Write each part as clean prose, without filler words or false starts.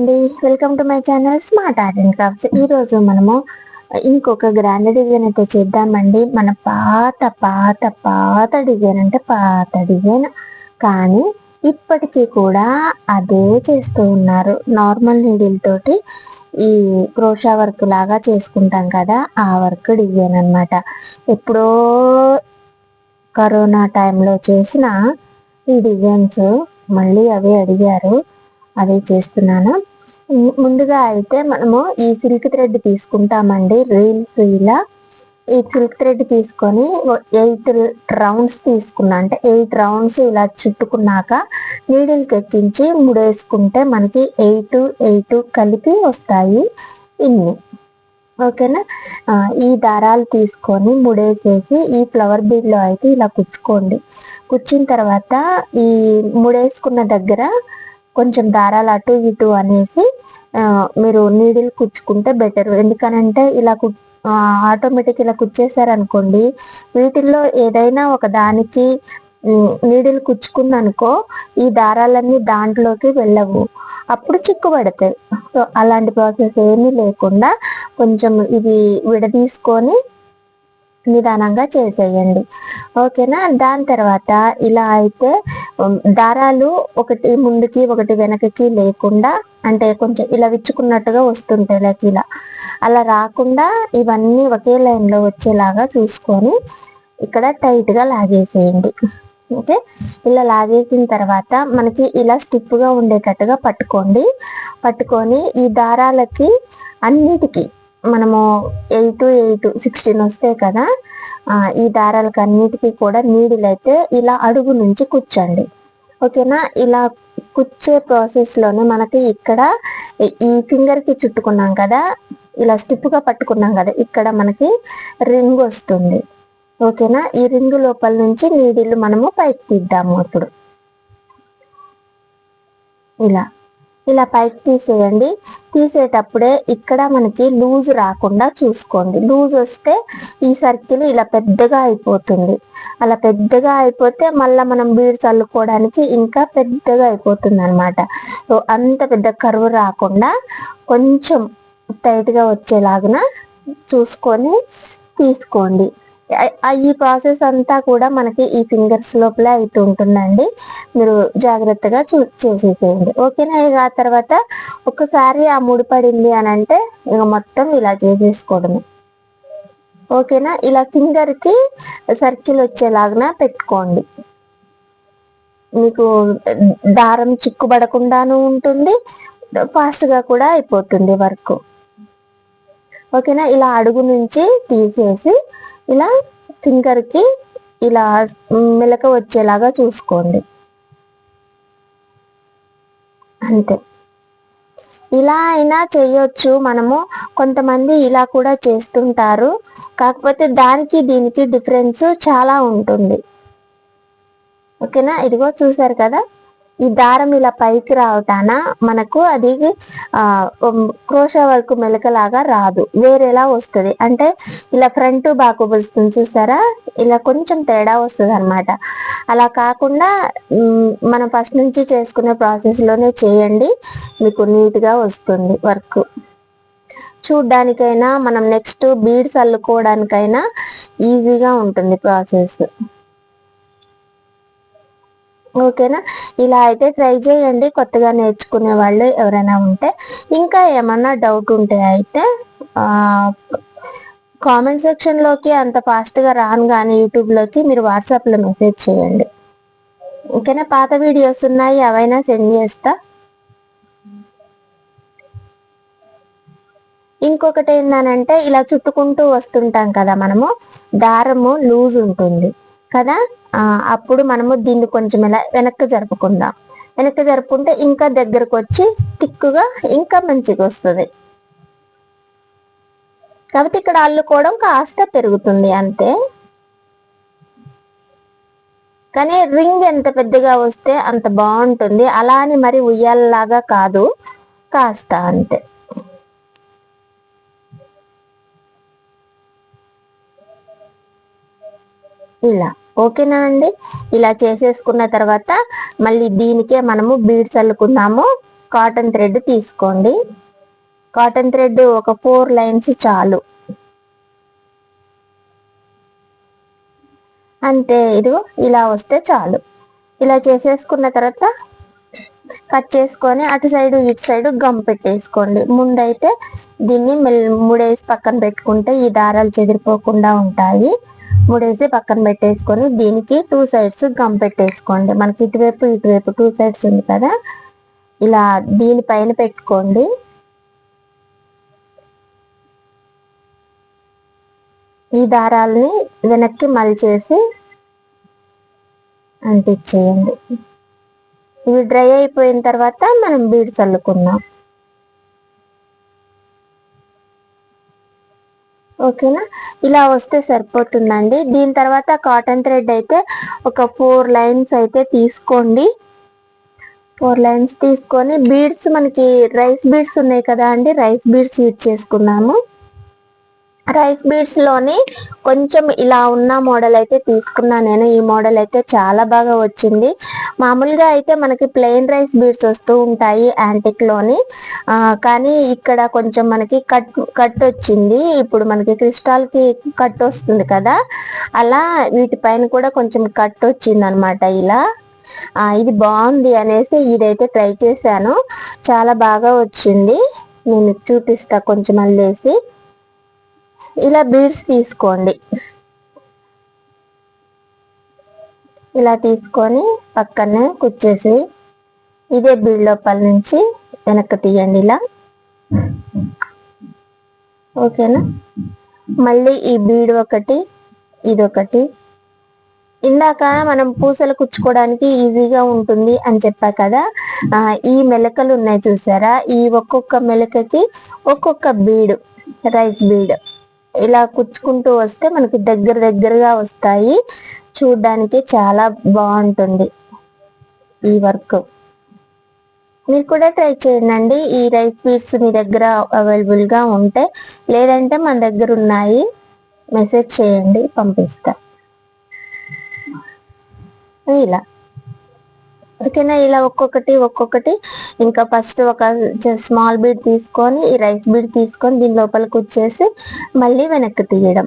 అండి, welcome to my channel smart art and crafts. ఈ రోజు మనము ఇంకొక గ్రాండ్ డిజైన్ అయితే చేద్దామండి. మన పాత పాత పాత డిజైన్ అంటే పాత డిజైన్, కానీ ఇప్పటికీ కూడా అదే చేస్తూ ఉన్నారు. నార్మల్ నీడిల్ తోటి ఈ క్రోషా వర్క్ లాగా చేసుకుంటాం కదా, ఆ వర్క్ డిజైన్ అన్నమాట. ఎప్పుడో కరోనా టైంలో చేసిన ఈ డిజైన్స్ మళ్ళీ అవే అడిగారు, అవి చేస్తున్నాను. ముందుగా అయితే మనము ఈ సిల్క్ థ్రెడ్ తీసుకుంటామండి. రీల్స్ ఇలా ఈ సిల్క్ థ్రెడ్ తీసుకొని 8 రౌండ్స్ తీసుకున్నా, అంటే 8 రౌండ్స్ ఇలా చుట్టుకున్నాక నీడిల్కి ఎక్కించి ముడేసుకుంటే మనకి 8 కలిపి వస్తాయి ఇన్ని. ఓకేనా. ఈ దారాలు తీసుకొని ముడేసేసి ఈ ఫ్లవర్ బీడ్లో అయితే ఇలా కుచ్చుకోండి. కుచ్చిన తర్వాత ఈ ముడేసుకున్న దగ్గర కొంచెం దారాలు అటు ఇటు అనేసి మీరు నీడిల్ కుచ్చుకుంటే బెటర్. ఎందుకనంటే ఇలా ఆటోమేటిక్ ఇలా కుచ్చేసారనుకోండి, వీటిల్లో ఏదైనా ఒక దానికి నీడిల్ కుచ్చుకుందనుకో, ఈ దారాలన్నీ దాంట్లోకి వెళ్ళవు, అప్పుడు చిక్కుపడతాయి. సో అలాంటి ప్రాసెస్ ఏమీ లేకుండా కొంచెం ఇవి విడదీసుకొని నిదానంగా చేసేయండి. ఓకేనా. దాని తర్వాత ఇలా అయితే దారాలు ఒకటి ముందుకి ఒకటి వెనకకి లేకుండా, అంటే కొంచెం ఇలా విచ్చుకున్నట్టుగా వస్తుంటాయి లైక్ ఇలా. అలా రాకుండా ఇవన్నీ ఒకే లైన్లో వచ్చేలాగా చూసుకొని ఇక్కడ టైట్గా లాగేసేయండి. ఓకే. ఇలా లాగేసిన తర్వాత మనకి ఇలా స్టిఫ్గా ఉండేటట్టుగా పట్టుకొని ఈ దారాలకి అన్నిటికీ మనము 8 16 వస్తాయి కదా, ఈ దారాలకు అన్నిటికీ కూడా నీడిల్ అయితే ఇలా అడుగు నుంచి కుచ్చండి. ఓకేనా. ఇలా కుచ్చే ప్రాసెస్లోనే మనకి ఇక్కడ ఈ ఫింగర్కి చుట్టుకున్నాం కదా, ఇలా స్టిఫ్గా పట్టుకున్నాం కదా, ఇక్కడ మనకి రింగ్ వస్తుంది. ఓకేనా. ఈ రింగ్ లోపల నుంచి నీడిల్ మనము పైకి తీద్దాము. ఇప్పుడు ఇలా పైకి తీసేయండి. తీసేటప్పుడే ఇక్కడ మనకి లూజ్ రాకుండా చూసుకోండి. లూజ్ వస్తే ఈ సర్కిల్ ఇలా పెద్దగా అయిపోతుంది. అలా పెద్దగా అయిపోతే మళ్ళీ మనం బీడ్స్ అల్లుకోవడానికి ఇంకా పెద్దగా అయిపోతుంది అనమాట. సో అంత పెద్ద కర్వ్ రాకుండా కొంచెం టైట్గా వచ్చేలాగా చూసుకొని తీసుకోండి. ఈ ప్రాసెస్ అంతా కూడా మనకి ఈ ఫింగర్స్ లోపలే అయితే ఉంటుందండి. మీరు జాగ్రత్తగా చేసేసేయండి. ఓకేనా. ఇక ఆ తర్వాత ఒకసారి ఆ ముడిపడింది అని అంటే ఇక మొత్తం ఇలా చేసేసుకోవడమే. ఓకేనా. ఇలా ఫింగర్కి సర్కిల్ వచ్చేలాగా పెట్టుకోండి. మీకు దారం చిక్కుబడకుండాను ఉంటుంది, ఫాస్ట్గా కూడా అయిపోతుంది వర్క్. ఓకేనా. ఇలా అడుగు నుంచి తీసేసి ఇలా ఫింగర్కి ఇలా మెలక వచ్చేలాగా చూసుకోండి. అంతే. ఇలా అయినా చేయొచ్చు మనము. కొంతమంది ఇలా కూడా చేస్తుంటారు, కాకపోతే దానికి దీనికి డిఫరెన్స్ చాలా ఉంటుంది. ఓకేనా. ఇదిగో చూసారు కదా, ఈ దారం ఇలా పైకి రావటాన మనకు అది క్రోషా వర్క్ మెలకలాగా రాదు, వేరేలా వస్తుంది. అంటే ఇలా ఫ్రంట్ బ్యాక్ వస్తుంది చూసారా, ఇలా కొంచెం తేడా వస్తుంది అనమాట. అలా కాకుండా మనం ఫస్ట్ నుంచి చేసుకునే ప్రాసెస్లోనే చేయండి, మీకు నీట్గా వస్తుంది వర్క్. చూడ్డానికైనా మనం నెక్స్ట్ బీడ్స్ అల్లుకోవడానికైనా ఈజీగా ఉంటుంది ప్రాసెస్. ఓకేనా. ఇలా అయితే ట్రై చేయండి, కొత్తగా నేర్చుకునే వాళ్ళు ఎవరైనా ఉంటే. ఇంకా ఏమన్నా డౌట్ ఉంటే అయితే కామెంట్ సెక్షన్లోకి అంత ఫాస్ట్గా రాను కానీ యూట్యూబ్లోకి మీరు వాట్సాప్లో మెసేజ్ చేయండి. ఓకేనా. పాత వీడియోస్ ఉన్నాయి, అవైనా సెండ్ చేస్తా. ఇంకొకటి ఏంటంటే ఇలా చుట్టుకుంటూ వస్తుంటాం కదా మనము, దారము లూజ్ ఉంటుంది కదా, అప్పుడు మనము దీన్ని కొంచెం ఇలా వెనక్కి జరుపుకుంటే ఇంకా దగ్గరకు వచ్చి తిక్కుగా ఇంకా మంచిగా వస్తుంది. కాబట్టి ఇక్కడ అల్లుకోవడం కాస్త పెరుగుతుంది అంతే. కానీ రింగ్ ఎంత పెద్దగా వస్తే అంత బాగుంటుంది. అలా అని మరి ఉయ్యాలలాగా కాదు, కాస్త అంతే. ఇలా. ఓకేనా అండి. ఇలా చేసేసుకున్న తర్వాత మళ్ళీ దీనికే మనము బీడ్స్ అల్లుకున్నాము. కాటన్ థ్రెడ్ తీసుకోండి. కాటన్ థ్రెడ్ ఒక 4 లైన్స్ చాలు. అంతే, ఇదిగో ఇలా వస్తే చాలు. ఇలా చేసేసుకున్న తర్వాత కట్ చేసుకొని అటు సైడు ఇటు సైడు గమ్ పెట్టేసుకోండి. ముందైతే దీన్ని ముడేసి పక్కన పెట్టుకుంటే ఈ దారాలు చెదిరిపోకుండా ఉంటాయి. ముడేసి పక్కన పెట్టేసుకొని దీనికి 2 సైడ్స్ గమ్ పెట్టేసుకోండి. మనకి ఇటువైపు 2 సైడ్స్ ఉంది కదా, ఇలా దీనిపైన పెట్టుకోండి. ఈ దారాలని వెనక్కి మలిచేసి అంటించేయండి. ఇవి డ్రై అయిపోయిన తర్వాత మనం బీడ్స్ అల్లుకుందాం. ఓకేనా, ఇలా వస్తే సరిపోతుందండి. దీని తర్వాత కాటన్ థ్రెడ్ అయితే ఒక 4 లైన్స్ అయితే తీసుకోండి. 4 లైన్స్ తీసుకొని బీడ్స్, మనకి రైస్ బీడ్స్ ఉన్నాయి కదా అండి, రైస్ బీడ్స్ యూజ్ చేసుకున్నాము. రైస్ బీడ్స్ లోని కొంచెం ఇలా ఉన్న మోడల్ అయితే తీసుకున్నా నేను. ఈ మోడల్ అయితే చాలా బాగా వచ్చింది. మామూలుగా అయితే మనకి ప్లెయిన్ రైస్ బీడ్స్ వస్తూ ఉంటాయి యాంటిక్ లోని, కానీ ఇక్కడ కొంచెం మనకి కట్ వచ్చింది. ఇప్పుడు మనకి క్రిస్టాల్ కి కట్ వస్తుంది కదా, అలా వీటిపైన కూడా కొంచెం కట్ వచ్చింది అనమాట. ఇలా ఇది బాగుంది అనేసి ఇదైతే ట్రై చేశాను, చాలా బాగా వచ్చింది. నేను చూపిస్తా కొంచెం అల్లేసి. ఇలా బీడ్స్ తీసుకోండి. ఇలా తీసుకొని పక్కనే కుచ్చేసి ఇదే బీడ్ లోపల నుంచి వెనక్కి తీయండి ఇలా. ఓకేనా, మళ్ళీ ఈ బీడ్ ఒకటి, ఇదొకటి. ఇందాక మనం పూసలు కుచ్చుకోవడానికి ఈజీగా ఉంటుంది అని చెప్పా కదా, ఈ మెలకలు ఉన్నాయి చూసారా, ఈ ఒక్కొక్క మెలకకి ఒక్కొక్క బీడ్, రైస్ బీడ్ ఇలా కుచ్చుకుంటూ వస్తే మనకి దగ్గరగా వస్తాయి. చూడ్డానికి చాలా బాగుంటుంది ఈ వర్క్. మీరు కూడా ట్రై చేయండి. ఈ రైస్ బీడ్స్ మీ దగ్గర అవైలబుల్ గా ఉంటే, లేదంటే మన దగ్గర ఉన్నాయి, మెసేజ్ చేయండి, పంపిస్తా. ఇలా ఓకేనా, ఇలా ఒక్కొక్కటి. ఇంకా ఫస్ట్ ఒక స్మాల్ బీడ్ తీసుకొని ఈ రైస్ బీడ్ తీసుకొని దీని లోపలికి వచ్చేసి మళ్ళీ వెనక్కి తీయడం.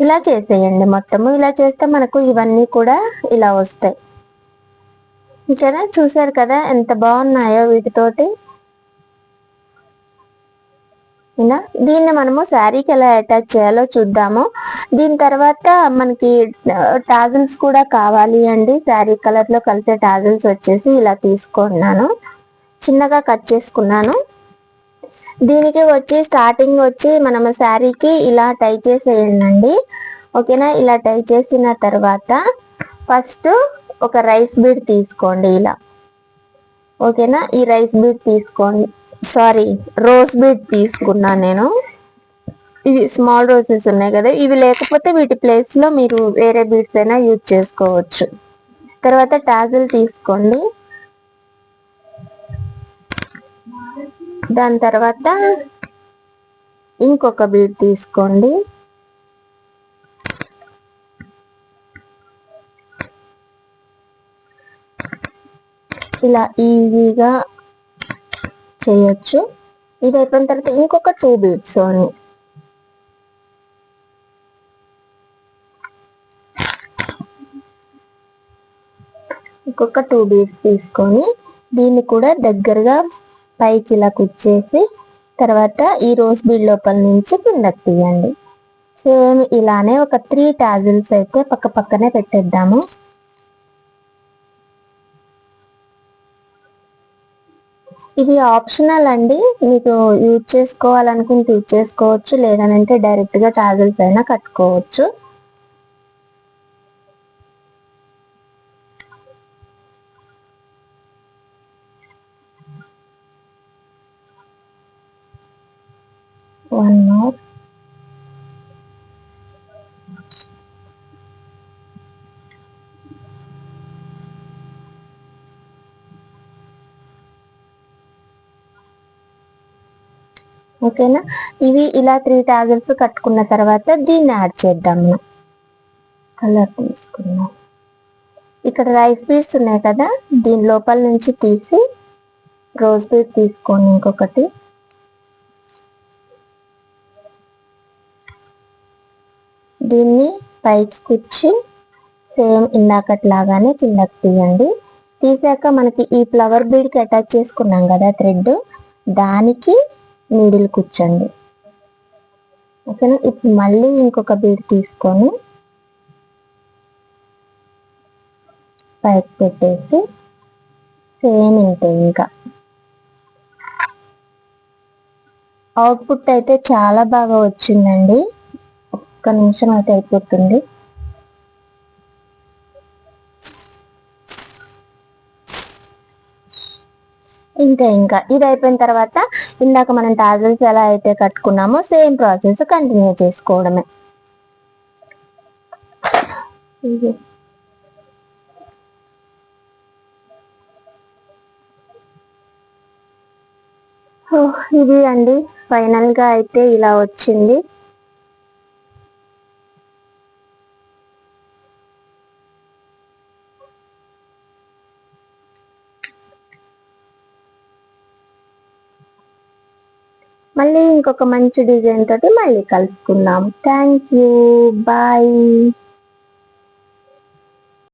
ఇలా చేసేయండి మొత్తము. ఇలా చేస్తే మనకు ఇవన్నీ కూడా ఇలా వస్తాయి. ఓకేనా, చూసారు కదా ఎంత బాగున్నాయో వీటితోటి. ఇలా దీన్ని మనము శారీకి ఎలా అటాచ్ చేయాలో చూద్దాము. దీని తర్వాత మనకి టాజిల్స్ కూడా కావాలి అండి. శారీ కలర్ లో కలిసే టాజిల్స్ వచ్చేసి ఇలా తీసుకున్నాను, చిన్నగా కట్ చేసుకున్నాను. దీనికి వచ్చి స్టార్టింగ్ వచ్చి మనము శారీకి ఇలా టై చేసేయండి. ఓకేనా, ఇలా టై చేసిన తర్వాత ఫస్ట్ ఒక రైస్ బీడ్ తీసుకోండి ఇలా. ఓకేనా, ఈ రైస్ బీడ్ తీసుకోండి, సారీ రోజ్ బీడ్ తీసుకున్నాను నేను. ఇవి స్మాల్ రోజెస్ ఉన్నాయి కదా, ఇవి లేకపోతే వీటి ప్లేస్ లో మీరు వేరే బీడ్స్ అయినా యూజ్ చేసుకోవచ్చు. తర్వాత టాజిల్ తీసుకోండి. దాని తర్వాత ఇంకొక బీడ్ తీసుకోండి. ఇలా ఈజీగా చేయొచ్చు. ఇది అయిపోయిన తర్వాత ఇంకొక 2 బీడ్స్ అని ఇంకొక 2 బీడ్స్ తీసుకొని దీన్ని కూడా దగ్గరగా పైకి ఇలా కుచ్చేసి తర్వాత ఈ రోజ్ బీడ్ లోపల నుంచి కిందకి తీయండి. సేమ్ ఇలానే ఒక 3 టాజిల్స్ అయితే పక్క పక్కనే పెట్టేద్దాము. ఇవి ఆప్షనల్ అండి, మీకు యూజ్ చేసుకోవాలనుకుంటే యూజ్ చేసుకోవచ్చు, లేదనంటే డైరెక్ట్ గా టాజిల్స్ అయినా కట్టుకోవచ్చు. One more. ఓకేనా, ఇవి ఇలా 3 టాజిల్స్ కట్టుకున్న తర్వాత దీన్ని యాడ్ చేద్దాము. కలర్ తీసుకున్నాం. ఇక్కడ రైస్ బీడ్స్ ఉన్నాయి కదా, దీని లోపల నుంచి తీసి రోజ్ బీడ్ తీసుకోండి ఇంకొకటి. దీన్ని పైకి కుచ్చి సేమ్ ఇందాకట్లాగానే కిందకి తీయండి. తీసాక మనకి ఈ ఫ్లవర్ బీడ్కి అటాచ్ చేసుకున్నాం కదా థ్రెడ్, దానికి నీడిల్ కుచ్చండి. ఓకేనా. ఇప్పుడు మళ్ళీ ఇంకొక బీడ్ తీసుకొని పైకి పెట్టేసి సేమ్ ఇంతే. ఇంకా అవుట్పుట్ అయితే చాలా బాగా వచ్చిందండి. ఒక్క నిమిషం అయితే అయిపోతుంది. ఇంతే. ఇంకా ఇది అయిపోయిన తర్వాత ఇందాక మనం టాజల్స్ ఎలా అయితే కట్టుకున్నామో సేమ్ ప్రాసెస్ కంటిన్యూ చేసుకోవడమే. ఇది అండి ఫైనల్ గా అయితే ఇలా వచ్చింది. మళ్ళీ ఇంకొక మంచి డిజైన్ తోటి మళ్ళీ కలుసుకుందాం. Thank you. బాయ్.